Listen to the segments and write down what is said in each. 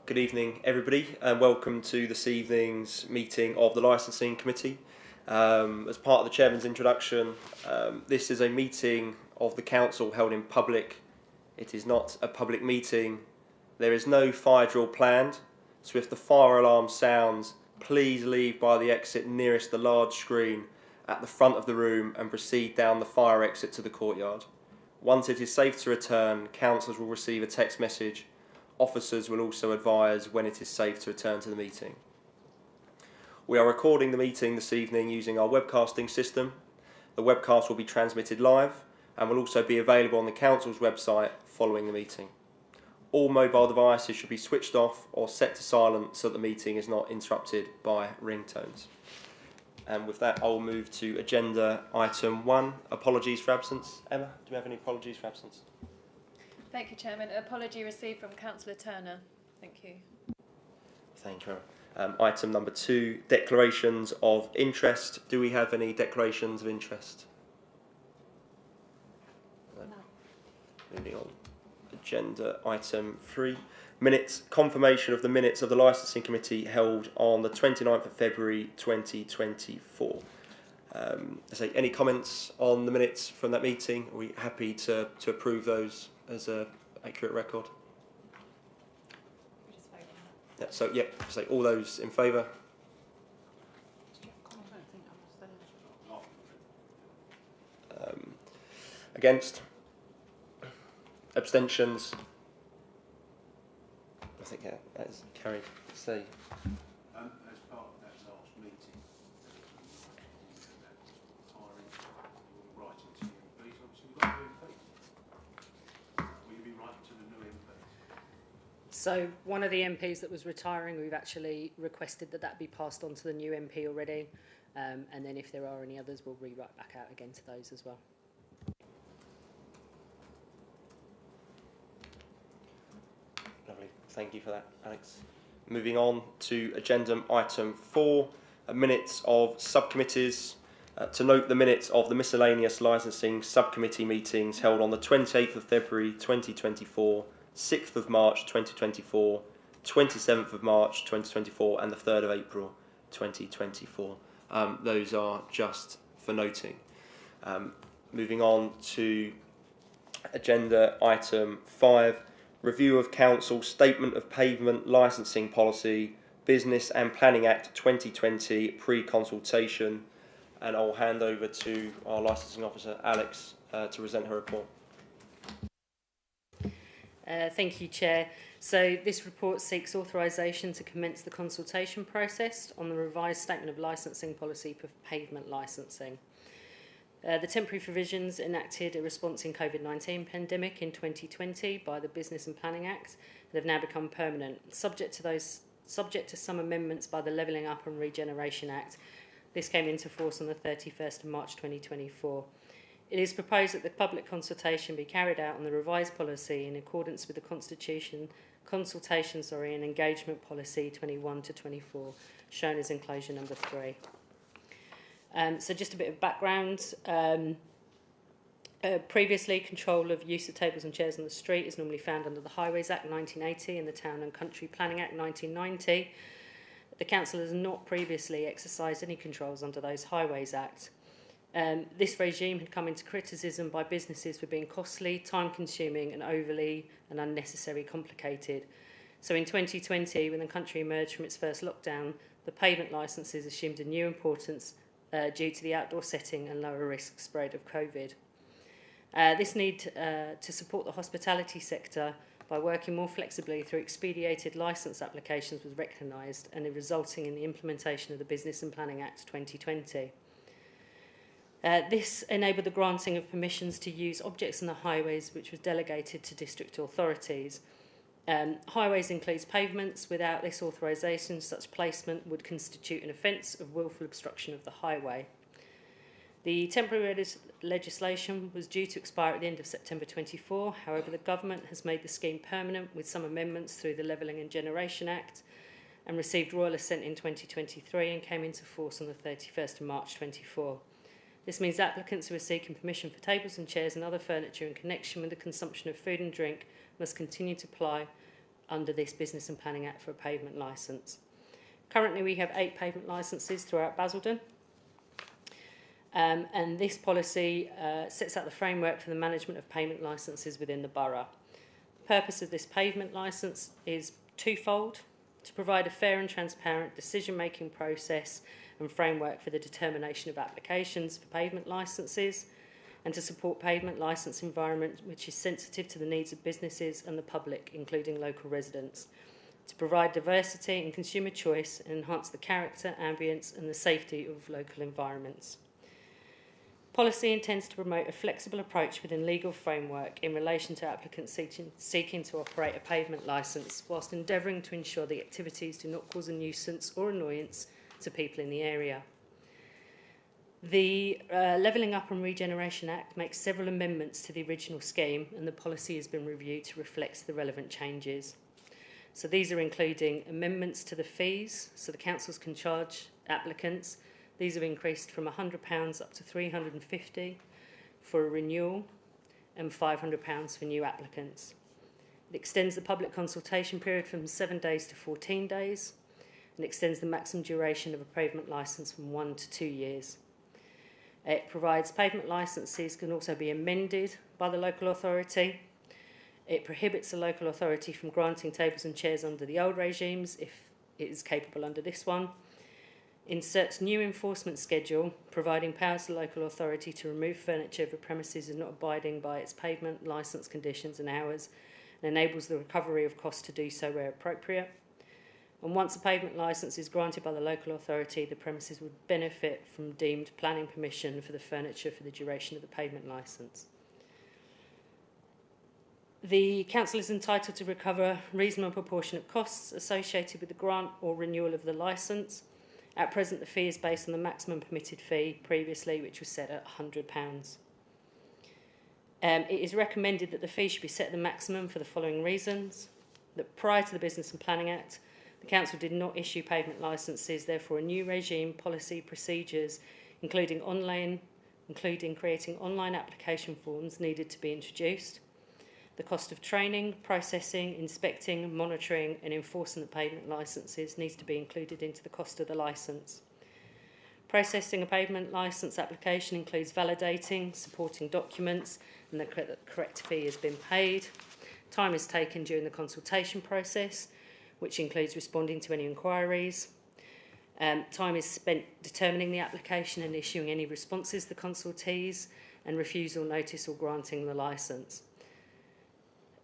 Good evening, everybody, and welcome to this evening's meeting of the Licensing Committee. As part of the Chairman's introduction, this is a meeting of the Council held in public. It is not a public meeting. There is no fire drill planned, so if the fire alarm sounds, please leave by the exit nearest the large screen at the front of the room and proceed down the fire exit to the courtyard. Once it is safe to return, councillors will receive a text message. Officers will also advise when it is safe to return to the meeting. We are recording the meeting this evening using our webcasting system. The webcast will be transmitted live and will also be available on the Council's website following the meeting. All mobile devices should be switched off or set to silent so that the meeting is not interrupted by ringtones. And with that, I'll move to agenda item 1, apologies for absence. Emma, do we have any apologies for absence? Thank you, Chairman. Apology received from Councillor Turner. Thank you. Thank you. Item number 2, declarations of interest. Do we have any declarations of interest? No. Moving on. Agenda item 3, minutes, confirmation of the minutes of the Licensing Committee held on the 29th of February 2024. Any comments on the minutes from that meeting? Are we happy to approve those as an accurate record? So all those in favour? Against? Abstentions? I think that is carried. Say. As part of that last meeting, writing to the MPs, obviously we've got new MPs. Will you be writing to the new MPs? So one of the MPs that was retiring, we've actually requested that be passed on to the new MP already, and then if there are any others, we'll rewrite back out again to those as well. Lovely, thank you for that, Alex. Moving on to agenda item 4, minutes of subcommittees. To note the minutes of the miscellaneous licensing subcommittee meetings held on the 28th of February 2024, 6th of March 2024, 27th of March 2024 and the 3rd of April 2024. Those are just for noting. Moving on to agenda item 5, review of Council Statement of Pavement Licensing Policy, Business and Planning Act 2020 pre-consultation, and I'll hand over to our licensing officer Alex to present her report. Thank you, Chair. So this report seeks authorisation to commence the consultation process on the revised Statement of Licensing Policy for pavement licensing. The temporary provisions enacted a response in COVID-19 pandemic in 2020 by the Business and Planning Act that have now become permanent, subject to some amendments by the Levelling Up and Regeneration Act. This came into force on the 31st of March 2024. It is proposed that the public consultation be carried out on the revised policy in accordance with the Constitution, and Engagement Policy 21 to 24, shown as enclosure number 3. So just a bit of background. Previously, control of use of tables and chairs on the street is normally found under the Highways Act 1980 and the Town and Country Planning Act 1990. The Council has not previously exercised any controls under those Highways Act. This regime had come into criticism by businesses for being costly, time-consuming and overly and unnecessarily complicated. So in 2020, when the country emerged from its first lockdown, the pavement licences assumed a new importance due to the outdoor setting and lower risk spread of COVID. This need to support the hospitality sector by working more flexibly through expedited licence applications was recognised and resulting in the implementation of the Business and Planning Act 2020. This enabled the granting of permissions to use objects on the highways which was delegated to district authorities. Highways includes pavements. Without this authorisation, such placement would constitute an offence of wilful obstruction of the highway. The temporary legislation was due to expire at the end of September 24. However, the government has made the scheme permanent with some amendments through the Levelling and Generation Act and received royal assent in 2023 and came into force on the 31st of March 24. This means applicants who are seeking permission for tables and chairs and other furniture in connection with the consumption of food and drink must continue to under this Business and Planning Act for a pavement licence. Currently we have 8 pavement licences throughout Basildon. And this policy sets out the framework for the management of payment licences within the borough. The purpose of this pavement licence is twofold: to provide a fair and transparent decision-making process and framework for the determination of applications for pavement licences, and to support pavement licence environment which is sensitive to the needs of businesses and the public, including local residents, to provide diversity and consumer choice and enhance the character, ambience and the safety of local environments. Policy intends to promote a flexible approach within legal framework in relation to applicants seeking to operate a pavement licence, whilst endeavouring to ensure the activities do not cause a nuisance or annoyance to people in the area. The Levelling Up and Regeneration Act makes several amendments to the original scheme, and the policy has been reviewed to reflect the relevant changes. So these are including amendments to the fees, so the councils can charge applicants. These have increased from £100 up to £350 for a renewal and £500 for new applicants. It extends the public consultation period from 7 days to 14 days and extends the maximum duration of a pavement licence from 1 to 2 years. It provides pavement licences can also be amended by the local authority. It prohibits the local authority from granting tables and chairs under the old regimes if it is capable under this one. Inserts new enforcement schedule, providing powers to the local authority to remove furniture if a premises is not abiding by its pavement licence conditions and hours, and enables the recovery of costs to do so where appropriate. And once a pavement licence is granted by the local authority, the premises would benefit from deemed planning permission for the furniture for the duration of the pavement licence. The council is entitled to recover a reasonable proportion of costs associated with the grant or renewal of the licence. At present, the fee is based on the maximum permitted fee previously, which was set at £100. It is recommended that the fee should be set at the maximum for the following reasons: that prior to the Business and Planning Act, the council did not issue pavement licences, therefore a new regime, policy, procedures, including creating online application forms, needed to be introduced. The cost of training, processing, inspecting, monitoring and enforcing the pavement licences needs to be included into the cost of the licence. Processing a pavement licence application includes validating, supporting documents, and the correct fee has been paid. Time is taken during the consultation process, which includes responding to any inquiries. Time is spent determining the application and issuing any responses to the consultees, and refusal notice or granting the licence.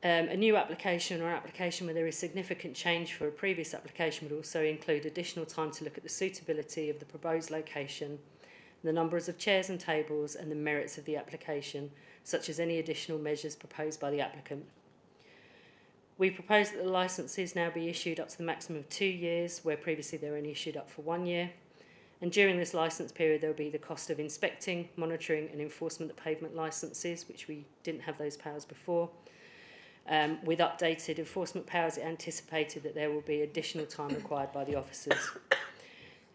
A new application or application where there is significant change for a previous application would also include additional time to look at the suitability of the proposed location, the numbers of chairs and tables and the merits of the application, such as any additional measures proposed by the applicant. We propose that the licences now be issued up to the maximum of 2 years, where previously they were only issued up for 1 year. And during this licence period, there will be the cost of inspecting, monitoring and enforcement of the pavement licences, which we didn't have those powers before. With updated enforcement powers, it anticipated that there will be additional time required by the officers.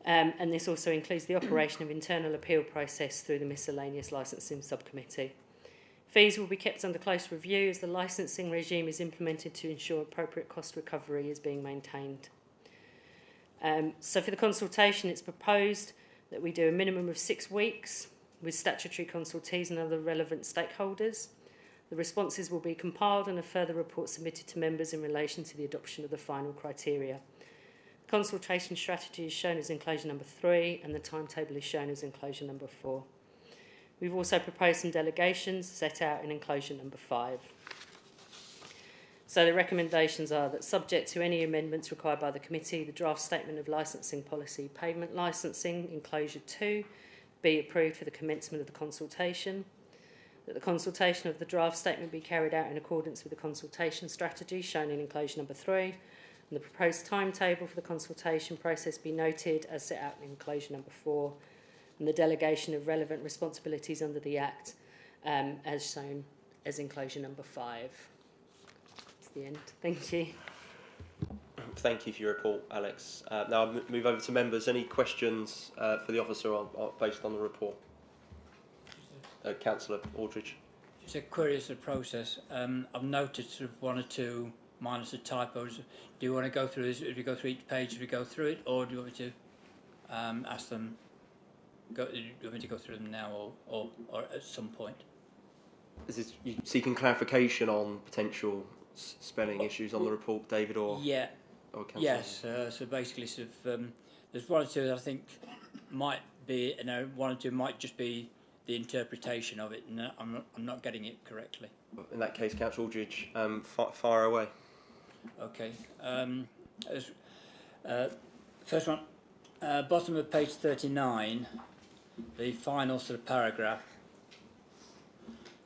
And this also includes the operation of internal appeal process through the miscellaneous licensing subcommittee. Fees will be kept under close review as the licensing regime is implemented to ensure appropriate cost recovery is being maintained. So for the consultation, it's proposed that we do a minimum of 6 weeks with statutory consultees and other relevant stakeholders. The responses will be compiled and a further report submitted to members in relation to the adoption of the final criteria. The consultation strategy is shown as enclosure number 3 and the timetable is shown as enclosure number 4. We've also proposed some delegations set out in enclosure number 5. So the recommendations are that, subject to any amendments required by the committee, the draft statement of licensing policy, pavement licensing, enclosure 2, be approved for the commencement of the consultation. That the consultation of the draft statement be carried out in accordance with the consultation strategy shown in enclosure number 3, and the proposed timetable for the consultation process be noted as set out in enclosure number 4, and the delegation of relevant responsibilities under the Act as shown as enclosure number 5. That's the end. Thank you. Thank you for your report, Alex. Now I'll move over to members. Any questions for the officer based on the report? Councillor Aldridge. Just a query as to the process. I've noted sort of 1 or 2 minus the typos. Do you want to go through this? If we go through each page, do we go through it, or do you want me to ask them? Do you want me to go through them now, or at some point? Is this you seeking clarification on potential spelling issues on the report, David, or Yeah. or Councillor? Yes. So basically, sort of, there's one or two that I think might be, one or two might just be the interpretation of it, and I'm not getting it correctly. In that case, Councillor Aldridge, fire away. Okay. First one, bottom of page 39, the final sort of paragraph.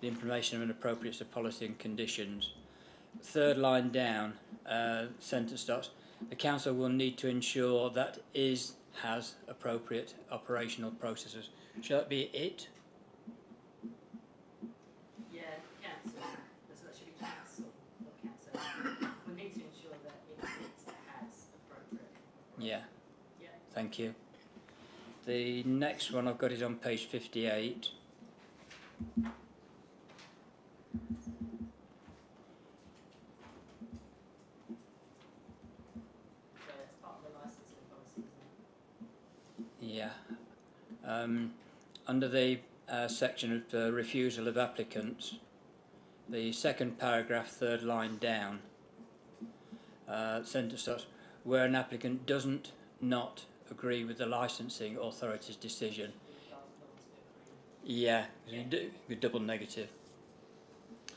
The implementation of an appropriate sort of policy and conditions. Third line down, sentence starts, the council will need to ensure that has appropriate operational processes. Shall that be it? Yeah, council. So that should be council, not council. We need to ensure that it has appropriate. Yeah. Yeah. Thank you. The next one I've got is on page 58. Yeah. Under the section of refusal of applicants, the second paragraph, third line down, sentence starts, where an applicant doesn't not agree with the licensing authority's decision. Yeah, with double negative.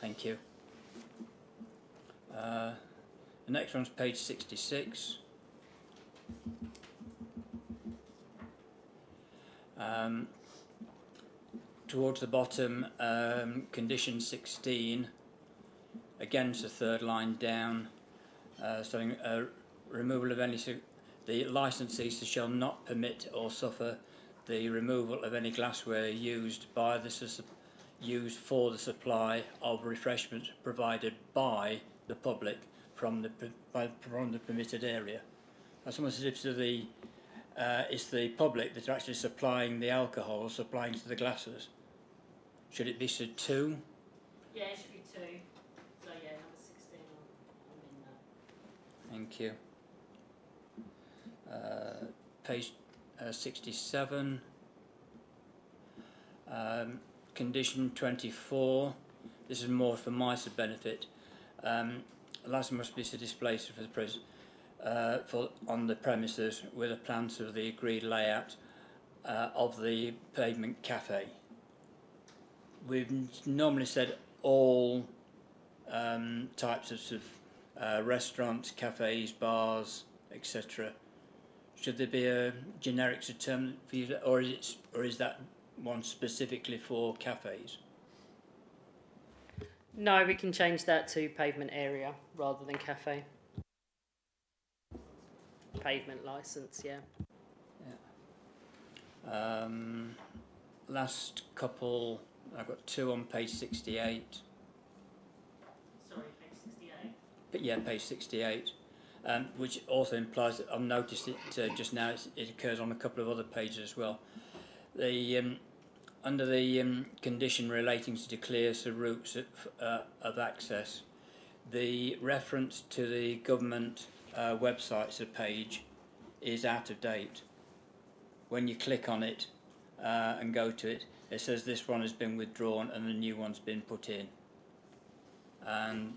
Thank you. The next one's page 66. Towards the bottom, condition 16, again it's the third line down, starting removal of any, the licensees shall not permit or suffer the removal of any glassware used for the supply of refreshments provided by the public from the permitted area. That's almost as if it's the public that are actually supplying the alcohol, supplying to the glasses. Should it be so 2? Yeah, it should be 2. So yeah, number 16 I'm in that. Thank you. Page 67. Condition 24. This is more for my benefit. License must be displayed for the on the premises with a plan of the agreed layout of the pavement cafe. We've normally said all types of restaurants, cafes, bars, etc. Should there be a generic term for you, or is that one specifically for cafes? No, we can change that to pavement area rather than cafe. Pavement licence, yeah. Last couple, I've got 2 on page 68. Sorry, page 68. But yeah, page 68, which also implies that I've noticed it just now. It occurs on a couple of other pages as well. The under the condition relating to declare routes of access, the reference to the government websites page is out of date. When you click on it and go to it, it says this one has been withdrawn and a new one's been put in. And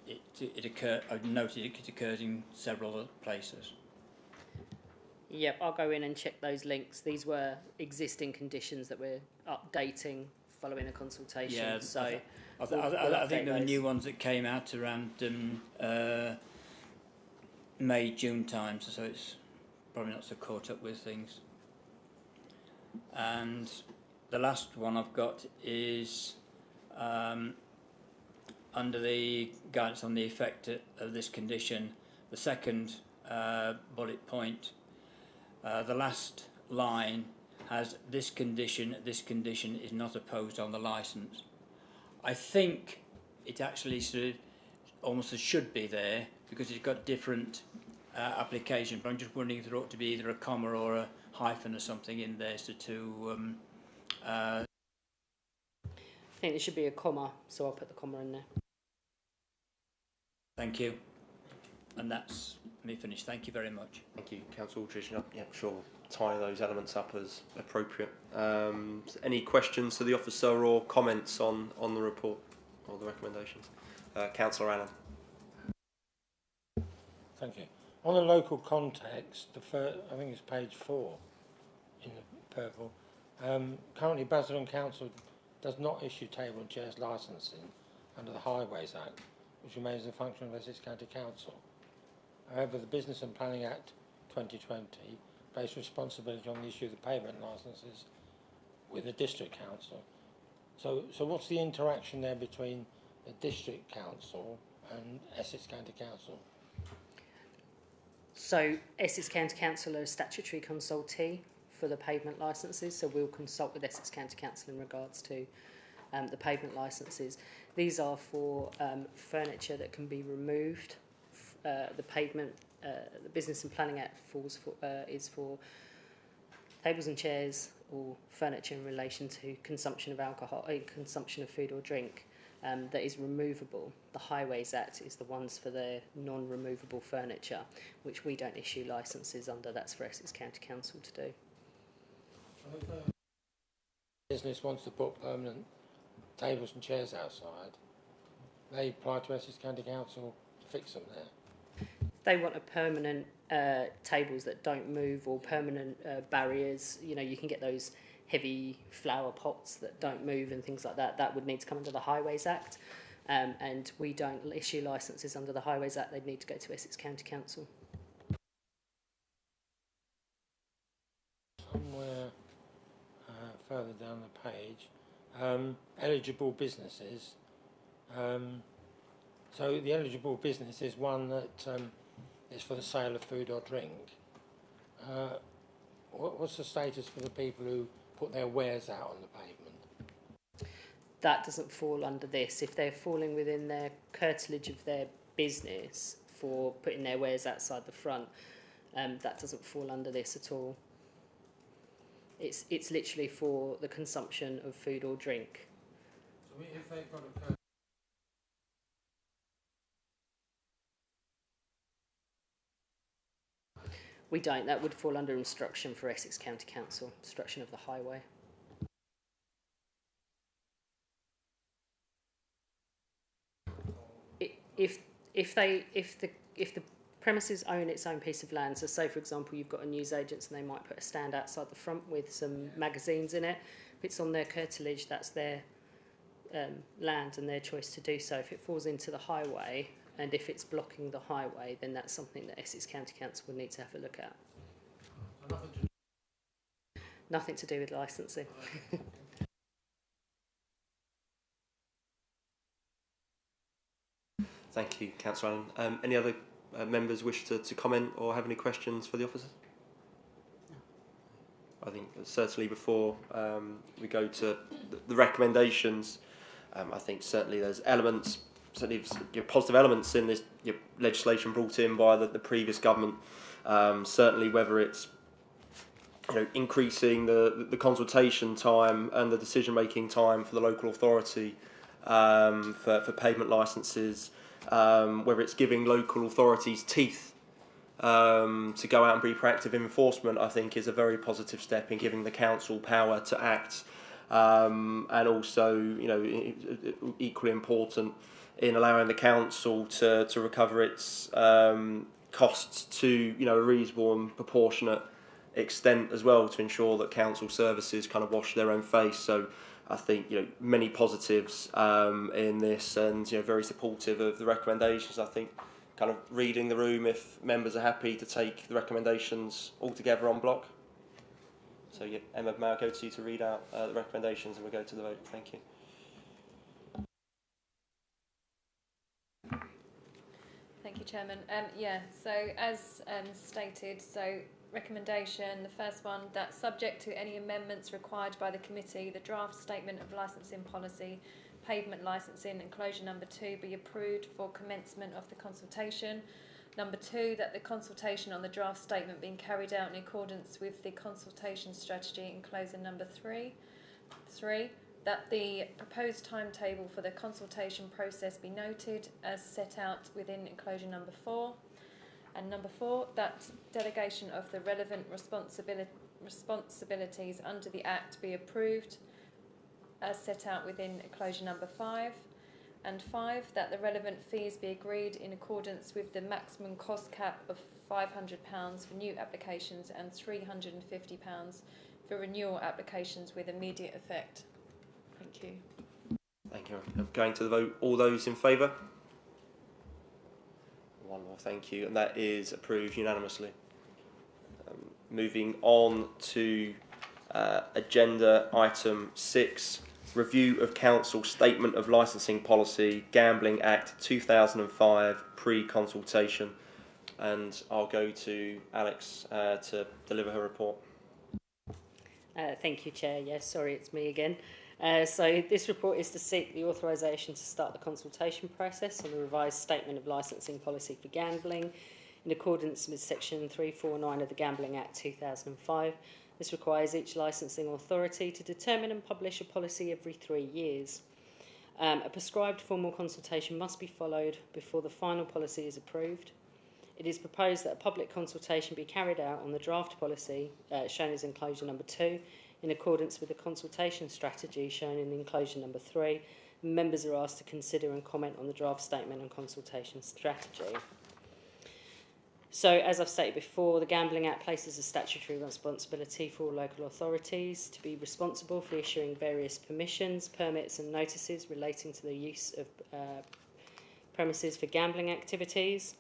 I've noted it occurs in several other places. Yep, I'll go in and check those links. These were existing conditions that we're updating following a consultation. Yeah, so I think there were new ones that came out around May, June time, so it's probably not so caught up with things. And the last one I've got is under the guidance on the effect of this condition, the second bullet point, the last line has this condition is not opposed on the licence. I think it actually sort of almost should be there because it's got different application, but I'm just wondering if there ought to be either a comma or a hyphen or something in there I think there should be a comma, so I'll put the comma in there. Thank you. and that's me finished. Thank you very much. Thank you, Councillor Aldridge. Yeah, I'm sure we'll tie those elements up as appropriate. Any questions to the officer or comments on the report or the recommendations? Councillor Allen. Thank you. On the local context, I think it's page 4 in the purple. Currently, Basildon Council does not issue table and chairs licensing under the Highways Act, which remains a function of Essex County Council. However, the Business and Planning Act 2020 placed responsibility on the issue of the pavement licences with the District Council. So what's the interaction there between the District Council and Essex County Council? So Essex County Council are a statutory consultee for the pavement licences, so we'll consult with Essex County Council in regards to the pavement licences. These are for furniture that can be removed. The pavement, the Business and Planning Act is for tables and chairs or furniture in relation to consumption of alcohol, consumption of food or drink. That is removable. The Highways Act is the ones for the non-removable furniture, which we don't issue licences under. That's for Essex County Council to do. If a business wants to put permanent tables and chairs outside, they apply to Essex County Council to fix them there. They want a permanent tables that don't move or permanent barriers. You know, you can get those heavy flower pots that don't move and things like that. That would need to come under the Highways Act, and we don't issue licences under the Highways Act. They'd need to go to Essex County Council. Somewhere further down the page, eligible businesses. So the eligible business is one that is for the sale of food or drink. What's the status for the people who put their wares out on the pavement? That doesn't fall under this. If they're falling within their curtilage of their business for putting their wares outside the front, that doesn't fall under this at all. It's literally for the consumption of food or drink. So if they've got a We don't. That would fall under instruction for Essex County Council, instruction of the highway. If the premises own its own piece of land, so say for example you've got a newsagents and they might put a stand outside the front with some magazines in it. If it's on their curtilage, that's their land and their choice to do so. If it falls into the highway, and if it's blocking the highway, then that's something that Essex County Council would need to have a look at. Nothing to do with licensing. Thank you, Councillor Allen. Any other members wish to comment or have any questions for the officers? I think certainly before we go to the recommendations, I think certainly there's elements, certainly positive elements in this legislation brought in by the previous government. Certainly whether it's increasing the consultation time and the decision-making time for the local authority for pavement licences, whether it's giving local authorities teeth to go out and be proactive in enforcement, I think is a very positive step in giving the council power to act, and also equally important in allowing the council to recover its costs to a reasonable and proportionate extent as well, to ensure that council services kind of wash their own face. So I think many positives in this, and very supportive of the recommendations. I think kind of reading the room if members are happy to take the recommendations all together en bloc. So Emma, may I go to you to read out the recommendations and we'll go to the vote. Thank you. Thank you, Chairman. So as stated, recommendation, the first one, that subject to any amendments required by the committee, the draft statement of licensing policy, pavement licensing, enclosure number 2 be approved for commencement of the consultation. Number 2, that the consultation on the draft statement being carried out in accordance with the consultation strategy, enclosure number 3. 3, that the proposed timetable for the consultation process be noted as set out within enclosure number 4. And number 4, that delegation of the relevant responsibilities under the Act be approved as set out within enclosure number 5. And 5, that the relevant fees be agreed in accordance with the maximum cost cap of £500 for new applications and £350 for renewal applications with immediate effect. Thank you. Thank you. Going to the vote. All those in favour? One more. Thank you. And that is approved unanimously. Moving on to agenda item 6, review of Council Statement of Licensing Policy, Gambling Act 2005, pre-consultation. And I'll go to Alex to deliver her report. Thank you, Chair. Yes, sorry, it's me again. So this report is to seek the authorisation to start the consultation process on the revised Statement of Licensing Policy for Gambling in accordance with Section 349 of the Gambling Act 2005. This requires each licensing authority to determine and publish a policy every 3 years. A prescribed formal consultation must be followed before the final policy is approved. It is proposed that a public consultation be carried out on the draft policy shown as enclosure number 2 in accordance with the consultation strategy shown in enclosure number 3. Members are asked to consider and comment on the draft statement and consultation strategy. So, as I've stated before, the Gambling Act places a statutory responsibility for all local authorities to be responsible for issuing various permissions, permits and notices relating to the use of premises for gambling activities.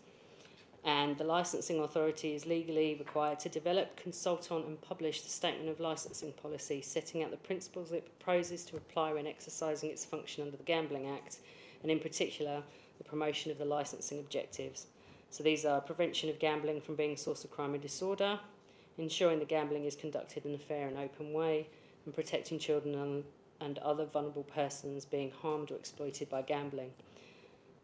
And the licensing authority is legally required to develop, consult on and publish the Statement of Licensing Policy, setting out the principles it proposes to apply when exercising its function under the Gambling Act, and in particular, the promotion of the licensing objectives. So these are prevention of gambling from being a source of crime and disorder, ensuring that gambling is conducted in a fair and open way, and protecting children and other vulnerable persons being harmed or exploited by gambling.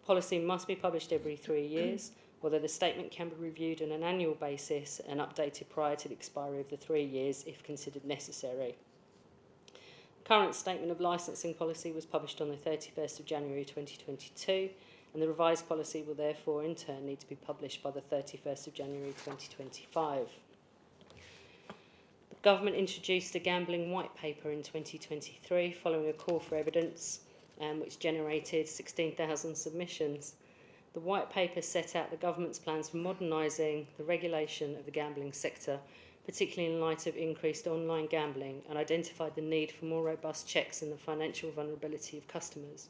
Policy must be published every 3 years, although the statement can be reviewed on an annual basis and updated prior to the expiry of the 3 years if considered necessary. The current Statement of Licensing Policy was published on the 31st of January 2022, and the revised policy will therefore in turn need to be published by the 31st of January 2025. The Government introduced a gambling white paper in 2023 following a call for evidence which generated 16,000 submissions. The white paper set out the government's plans for modernising the regulation of the gambling sector, particularly in light of increased online gambling, and identified the need for more robust checks in the financial vulnerability of customers.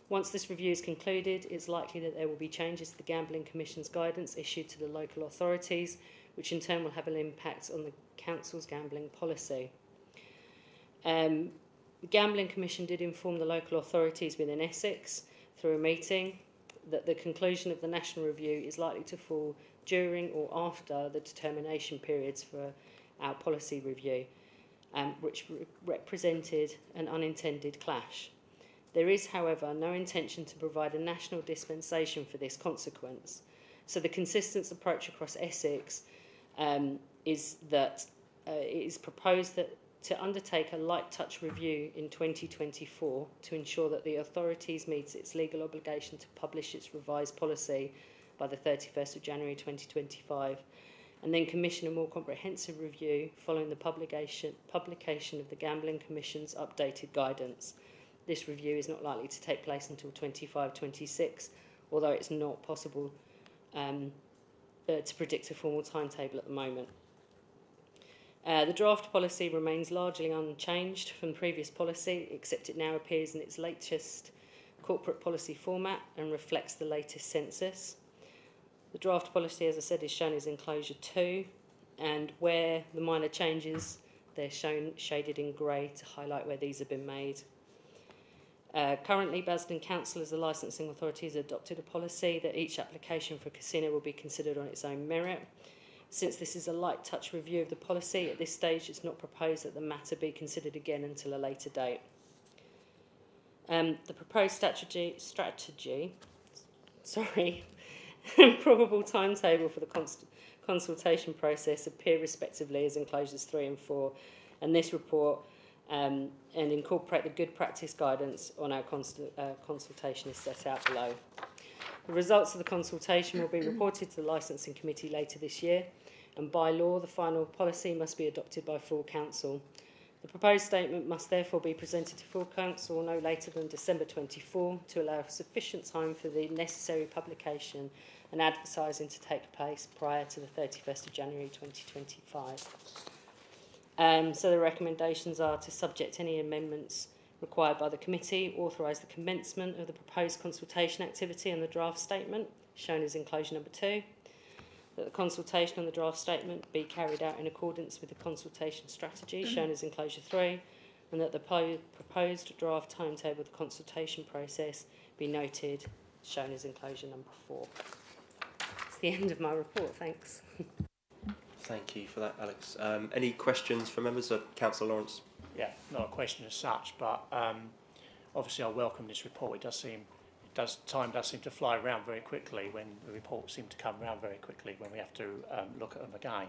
Once this review is concluded, it's likely that there will be changes to the Gambling Commission's guidance issued to the local authorities, which in turn will have an impact on the Council's gambling policy. The Gambling Commission did inform the local authorities within Essex through a meeting that the conclusion of the national review is likely to fall during or after the determination periods for our policy review, which represented an unintended clash. There is, however, no intention to provide a national dispensation for this consequence. So the consistent approach across Essex is that it is proposed that to undertake a light touch review in 2024 to ensure that the authorities meets its legal obligation to publish its revised policy by the 31st of January 2025, and then commission a more comprehensive review following the publication of the Gambling Commission's updated guidance. This review is not likely to take place until 25-26, although it's not possible to predict a formal timetable at the moment. The draft policy remains largely unchanged from previous policy, except it now appears in its latest corporate policy format and reflects the latest census. The draft policy, as I said, is shown as enclosure 2, and where the minor changes, they're shown shaded in grey to highlight where these have been made. Currently, Basildon Council, as the licensing authority, has adopted a policy that each application for a casino will be considered on its own merit. Since this is a light touch review of the policy, at this stage it's not proposed that the matter be considered again until a later date. The proposed strategy and probable timetable for the consultation process appear respectively as enclosures 3 and 4, and this report and incorporate the good practice guidance on our consultation is set out below. The results of the consultation will be reported to the Licensing Committee later this year, and by law the final policy must be adopted by full council. The proposed statement must therefore be presented to full council no later than December 24 to allow sufficient time for the necessary publication and advertising to take place prior to the 31st of January 2025. So the recommendations are to subject any amendments required by the committee, authorise the commencement of the proposed consultation activity on the draft statement, shown as enclosure number 2, that the consultation on the draft statement be carried out in accordance with the consultation strategy, shown as enclosure 3, and that the proposed draft timetable of the consultation process be noted, shown as enclosure number 4. It's the end of my report, thanks. Thank you for that, Alex. Any questions from members? Councillor Lawrence. Yeah, not a question as such, but obviously I welcome this report. Time does seem to fly around very quickly when the reports seem to come around very quickly when we have to look at them again.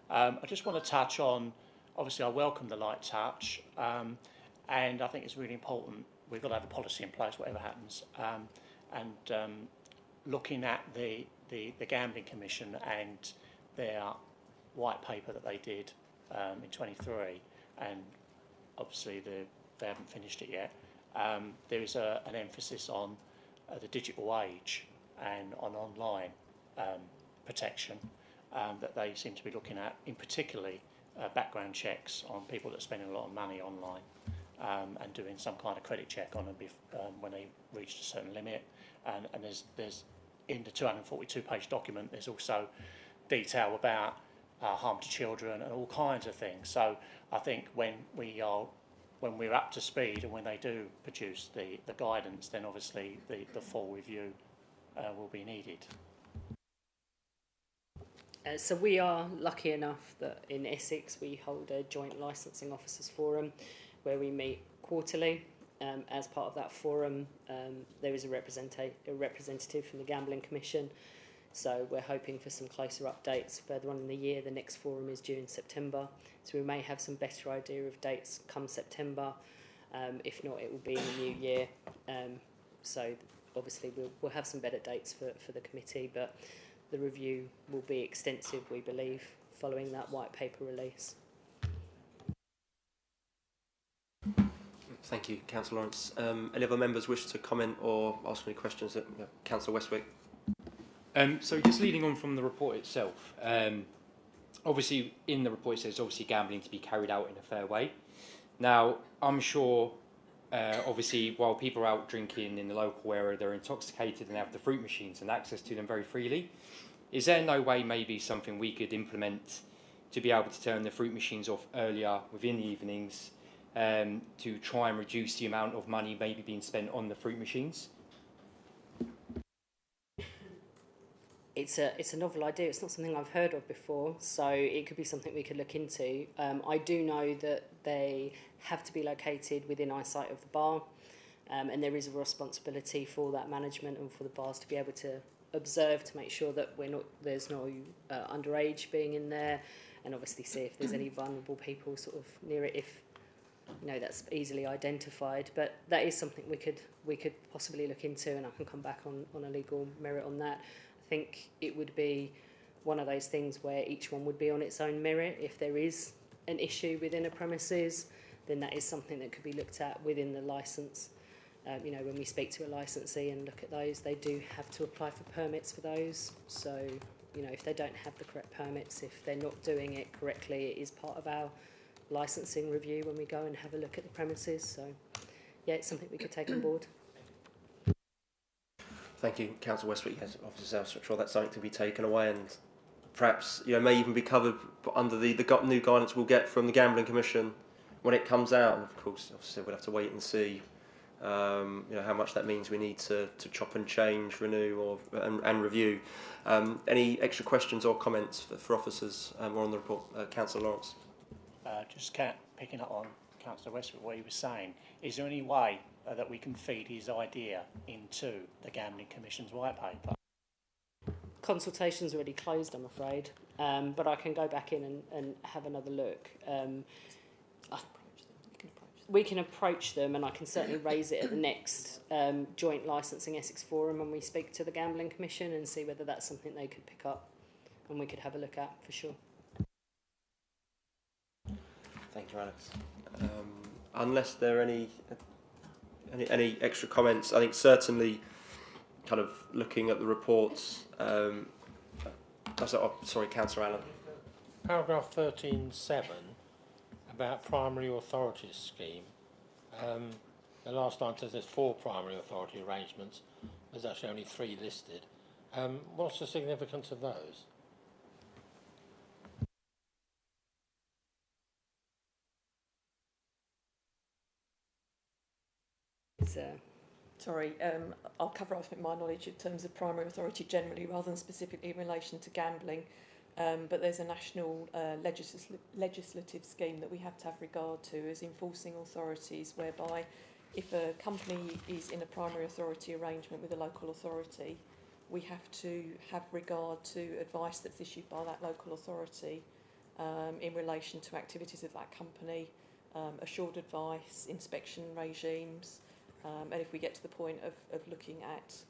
I just want to touch on, obviously I welcome the light touch, and I think it's really important. We've got to have a policy in place, whatever happens. Looking at the Gambling Commission and their white paper that they did in 23, and obviously they haven't finished it yet. There is an emphasis on the digital age and on online protection that they seem to be looking at, in particularly background checks on people that are spending a lot of money online and doing some kind of credit check on them when they reach a certain limit. And there's in the 242-page document, there's also detail about harm to children and all kinds of things. So I think when we're up to speed and when they do produce the guidance, then obviously the full review will be needed. So we are lucky enough that in Essex we hold a joint licensing officers forum where we meet quarterly. As part of that forum, there is a representative from the Gambling Commission. So we're hoping for some closer updates further on in the year. The next forum is due in September, so we may have some better idea of dates come September. If not, it will be in the new year. So obviously we'll have some better dates for the committee, but the review will be extensive, we believe, following that white paper release. Thank you, Councillor Lawrence. Any other members wish to comment or ask any questions? Councillor Westwick. So just leading on from the report itself, obviously in the report it says obviously gambling to be carried out in a fair way. Now I'm sure obviously while people are out drinking in the local area, they're intoxicated and have the fruit machines and access to them very freely. Is there no way maybe something we could implement to be able to turn the fruit machines off earlier within the evenings to try and reduce the amount of money maybe being spent on the fruit machines? It's a novel idea. It's not something I've heard of before, so it could be something we could look into. I do know that they have to be located within eyesight of the bar, and there is a responsibility for that management and for the bars to be able to observe to make sure that there's no underage being in there, and obviously see if there's any vulnerable people sort of near it, if that's easily identified. But that is something we could possibly look into, and I can come back on a legal merit on that. I think it would be one of those things where each one would be on its own merit. If there is an issue within a premises, then that is something that could be looked at within the licence. When we speak to a licensee and look at those, they do have to apply for permits for those. So, if they don't have the correct permits, if they're not doing it correctly, it is part of our licensing review when we go and have a look at the premises. So, yeah, it's something we could take on board. Thank you, Councillor Westwick. Yes, Officer I'm sure that's something to be taken away and perhaps may even be covered under the new guidance we'll get from the Gambling Commission when it comes out. And of course, obviously, we'll have to wait and see how much that means we need to chop and change, renew and review. Any extra questions or comments for officers or on the report? Councillor Lawrence. Just picking up on Councillor Westwood, what he was saying, is there any way that we can feed his idea into the Gambling Commission's white paper? Consultation's already closed, I'm afraid, but I can go back in and have another look. I can approach them. You can approach we can approach them, and I can certainly raise it at the next joint licensing Essex Forum when we speak to the Gambling Commission and see whether that's something they could pick up and we could have a look at for sure. Thank you, Alex. Unless there are any extra comments, I think certainly kind of looking at the reports. Sorry, Councillor Allen. Paragraph 13.7 about primary authorities scheme. The last line says there's 4 primary authority arrangements. There's actually only 3 listed. What's the significance of those? Sorry, I'll cover off my knowledge in terms of primary authority generally rather than specifically in relation to gambling. But there's a national legislative scheme that we have to have regard to as enforcing authorities, whereby if a company is in a primary authority arrangement with a local authority, we have to have regard to advice that's issued by that local authority in relation to activities of that company, assured advice, inspection regimes, and if we get to the point of looking at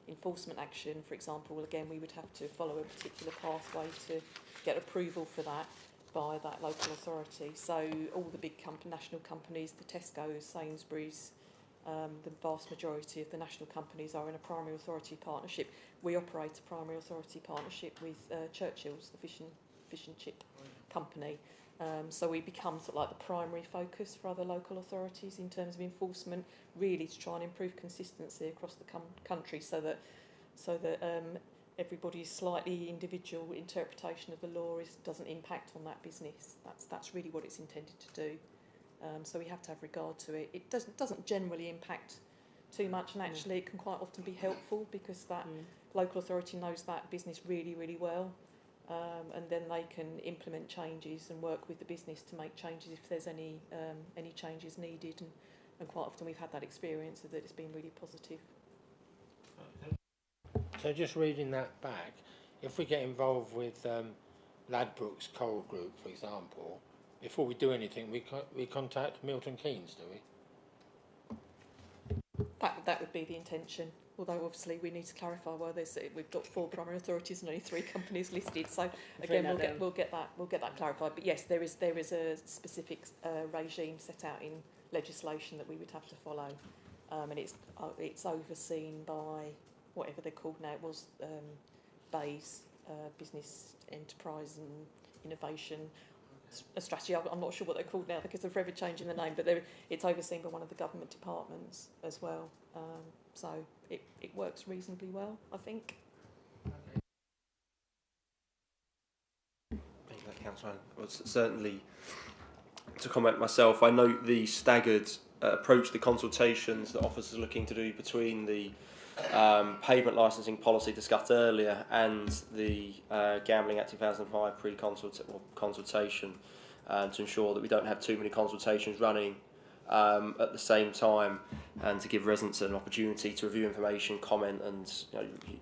enforcement action, for example, again, we would have to follow a particular pathway to get approval for that by that local authority. So all the big national companies, the Tesco's, Sainsbury's, the vast majority of the national companies are in a primary authority partnership. We operate a primary authority partnership with Churchill's, the fish and chip company. So we become sort of like the primary focus for other local authorities in terms of enforcement, really to try and improve consistency across the country, so that everybody's slightly individual interpretation of the law doesn't impact on that business. That's really what it's intended to do. So we have to have regard to it. It doesn't generally impact too much, and actually it can quite often be helpful because that local authority knows that business really, really well. And then they can implement changes and work with the business to make changes if there's any changes needed, and quite often we've had that experience that it's been really positive. So just reading that back, if we get involved with Ladbrokes Coral Group, for example, before we do anything, we contact Milton Keynes, do we? That would be the intention. Although obviously we need to clarify why we've got 4 primary authorities and only 3 companies listed. So again, we'll get that clarified. But yes, there is a specific regime set out in legislation that we would have to follow, and it's overseen by whatever they're called now. It was BEIS, Business Enterprise and Innovation Strategy. I'm not sure what they're called now because they're forever changing the name. But it's overseen by one of the government departments as well. So it works reasonably well, I think. Thank you, Councillor. Well, certainly, to comment myself, I note the staggered approach to consultations that officers are looking to do between the payment licensing policy discussed earlier and the Gambling Act 2005 consultation to ensure that we don't have too many consultations running at the same time, and to give residents an opportunity to review information, comment, and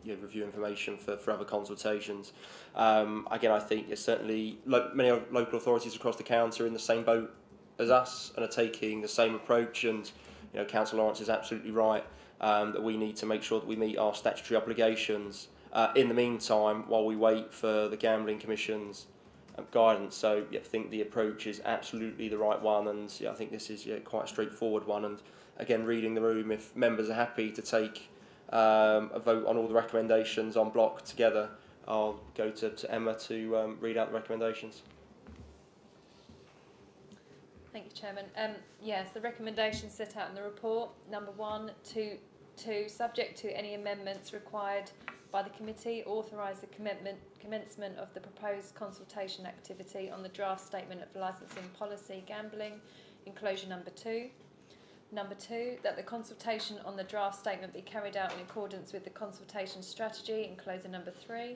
review information for other consultations. Again, I think it's certainly many local authorities across the county are in the same boat as us and are taking the same approach. And Councillor Lawrence is absolutely right that we need to make sure that we meet our statutory obligations in the meantime while we wait for the Gambling Commission's guidance. So I think the approach is absolutely the right one, and I think this is quite a straightforward one. And again, reading the room, if members are happy to take a vote on all the recommendations on block together, I'll go to Emma to read out the recommendations. Thank you, Chairman. Yes, the recommendations set out in the report, number 1 to 2, subject to any amendments required by the committee, authorise the commencement of the proposed consultation activity on the draft statement of licensing policy gambling, enclosure number 2. Number 2, that the consultation on the draft statement be carried out in accordance with the consultation strategy, enclosure number 3.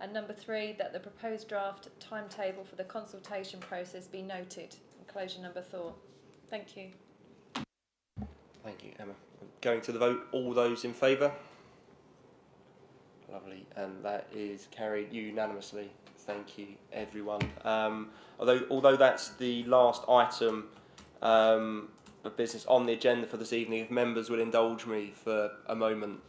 And number 3, that the proposed draft timetable for the consultation process be noted, enclosure number 4. Thank you. Thank you, Emma. Going to the vote, all those in favour? Lovely, and that is carried unanimously. Thank you, everyone. Although that's the last item of business on the agenda for this evening, if members will indulge me for a moment.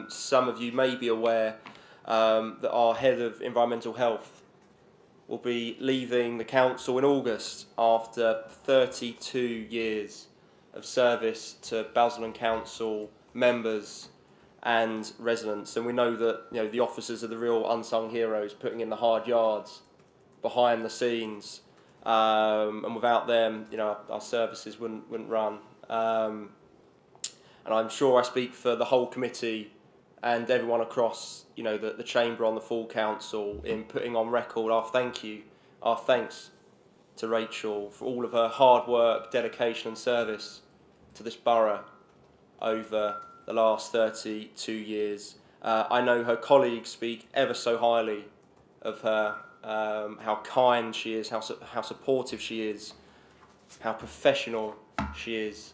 Some of you may be aware that our head of environmental health will be leaving the council in August after 32 years of service to Basildon Council members and residents. And we know that, you know, the officers are the real unsung heroes, putting in the hard yards behind the scenes, and without them, you know, our services wouldn't run. And I'm sure I speak for the whole committee and everyone across, you know, the chamber on the full council in putting on record our thanks to Rachel for all of her hard work, dedication and service to this borough over the last 32 years. I know her colleagues speak ever so highly of her, how kind she is, how supportive she is, how professional she is,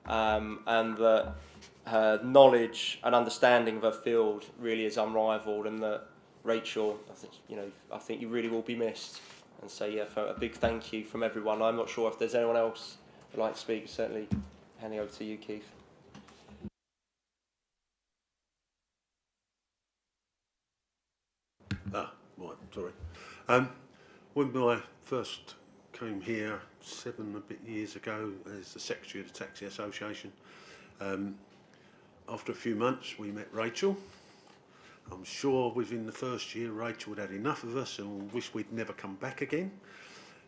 and that her knowledge and understanding of her field really is unrivaled, and that Rachel, I think you really will be missed. And so, yeah, for a big thank you from everyone. I'm not sure if there's anyone else who'd like to speak. Certainly handing over to you, Keith. Right, sorry. When I first came here 7 a bit years ago as the Secretary of the Taxi Association, after a few months we met Rachel. I'm sure within the first year Rachel had had enough of us and wished we'd never come back again.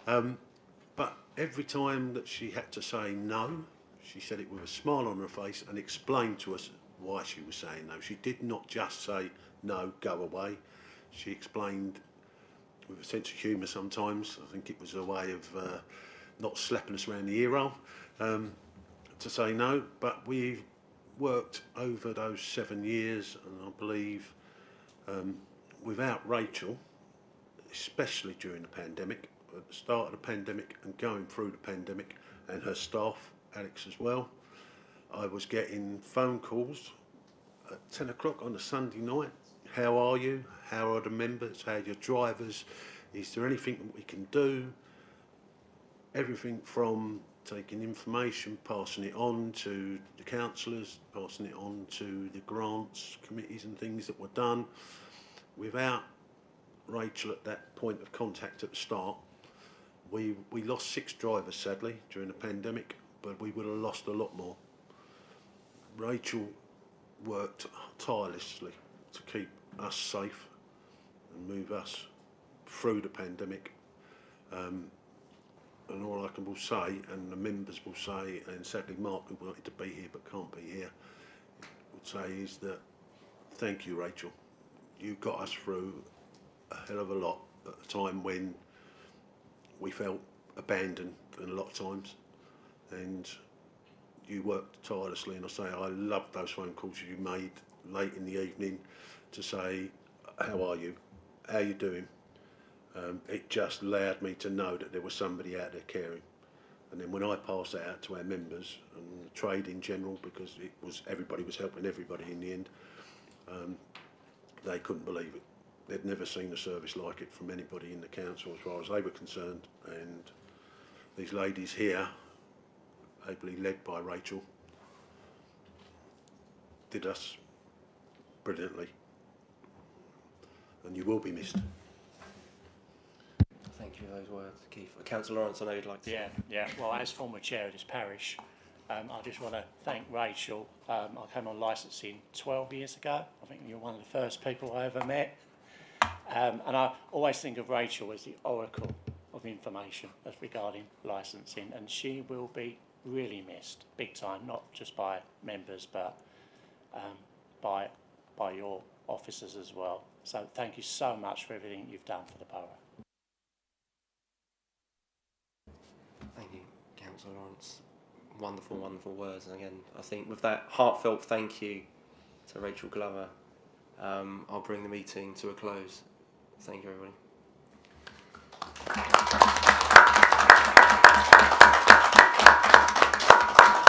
But every time that she had to say no, she said it with a smile on her face and explained to us why she was saying no. She did not just say, no, go away. She explained with a sense of humour sometimes. I think it was a way of not slapping us around the ear to say no. But we worked over those 7 years, and I believe without Rachel, especially during the pandemic, at the start of the pandemic and going through the pandemic, and her staff, Alex as well, I was getting phone calls at 10 o'clock on a Sunday night. How are you? How are the members? How are your drivers? Is there anything that we can do? Everything from taking information, passing it on to the councillors, passing it on to the grants committees and things that were done. Without Rachel at that point of contact at the start, we lost 6 drivers sadly during the pandemic, but we would have lost a lot more. Rachel worked tirelessly to keep us safe and move us through the pandemic. And all I will say, and the members will say, and sadly Mark, who wanted to be here but can't be here, would say is that thank you, Rachel. You got us through a hell of a lot at a time when we felt abandoned a lot of times, and you worked tirelessly. And I say I loved those phone calls you made late in the evening to say, how are you? How are you doing? It just allowed me to know that there was somebody out there caring. And then when I passed that out to our members and the trade in general, because it was everybody was helping everybody in the end, they couldn't believe it. They'd never seen a service like it from anybody in the council as far as they were concerned. And these ladies here, ably led by Rachel, did us brilliantly. And you will be missed. Thank you for those words, Keith. Councillor Lawrence, I know you'd like to. Yeah. Well, as former chair of this parish, I just want to thank Rachel. I came on licensing 12 years ago. I think you're one of the first people I ever met. And I always think of Rachel as the oracle of information as regarding licensing, and she will be really missed, big time, not just by members, but by your officers as well. So thank you so much for everything you've done for the borough. Thank you, Councillor Lawrence. Wonderful, wonderful words. And again, I think with that heartfelt thank you to Rachel Glover, I'll bring the meeting to a close. Thank you, everybody.